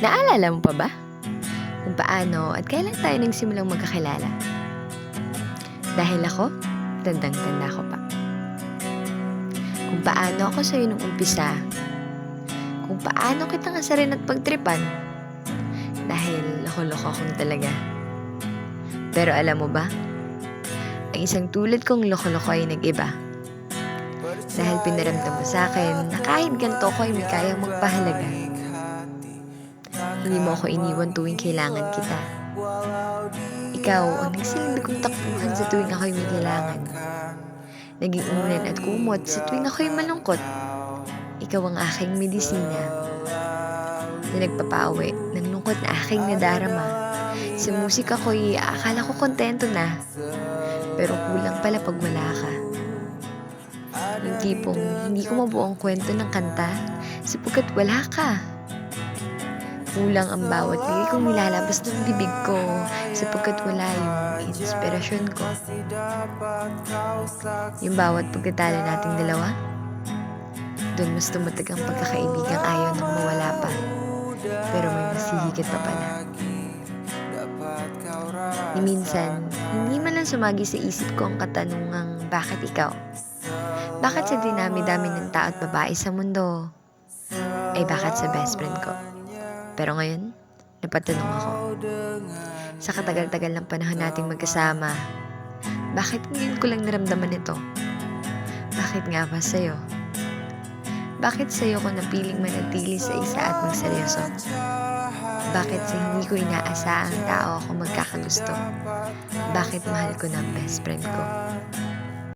Naalala mo pa ba kung paano at kailan tayo nagsimulang magkakilala? Dahil ako, tandang-tanda ko pa. Kung paano ako sa'yo nung umpisa, kung paano kita ngasarin at pagtripan, dahil loko-loko akong talaga. Pero alam mo ba, ang isang tulad kong loko-loko ay nag-iba. Dahil pinaramdam mo sa akin na kahit ganito ko ay may kayang magpahalaga. Hindi mo ako iniwan tuwing kailangan kita. Ikaw ang nagsilbi kong takbuhan sa tuwing ako'y may kailangan. Naging unan at kumot sa tuwing ako'y malungkot. Ikaw ang aking medisina na nagpapauwi ng lungkot na aking nadarama. Sa musika ko'y akala ko kontento na, pero kulang pala pag wala ka. Yung tipong hindi ko mabuo ang kwento ng kanta sapagkat wala ka. Kulang ang bawat lirik kong nilalabas ng bibig ko sapagkat wala yung inspirasyon ko. Yung bawat pagkatalo nating dalawa, doon mas tumatag ang pagkakaibigang ayaw nang mawala pa. Pero may mas hihigit pa pala. Ni minsan, hindi man lang sumagi sa isip ko ang katanungang bakit ikaw? Bakit sa dinami-dami ng tao at babae sa mundo? Ay bakit sa best friend ko? Pero ngayon, napatanong ako. Sa katagal-tagal ng panahon nating magkasama, bakit ngayon ko lang naramdaman ito? Bakit nga ba sa'yo? Bakit sa'yo ko napiling manatili sa isa at magseryoso? Bakit sa hindi ko inaasahang tao ako magkakagusto? Bakit mahal ko na ang best friend ko?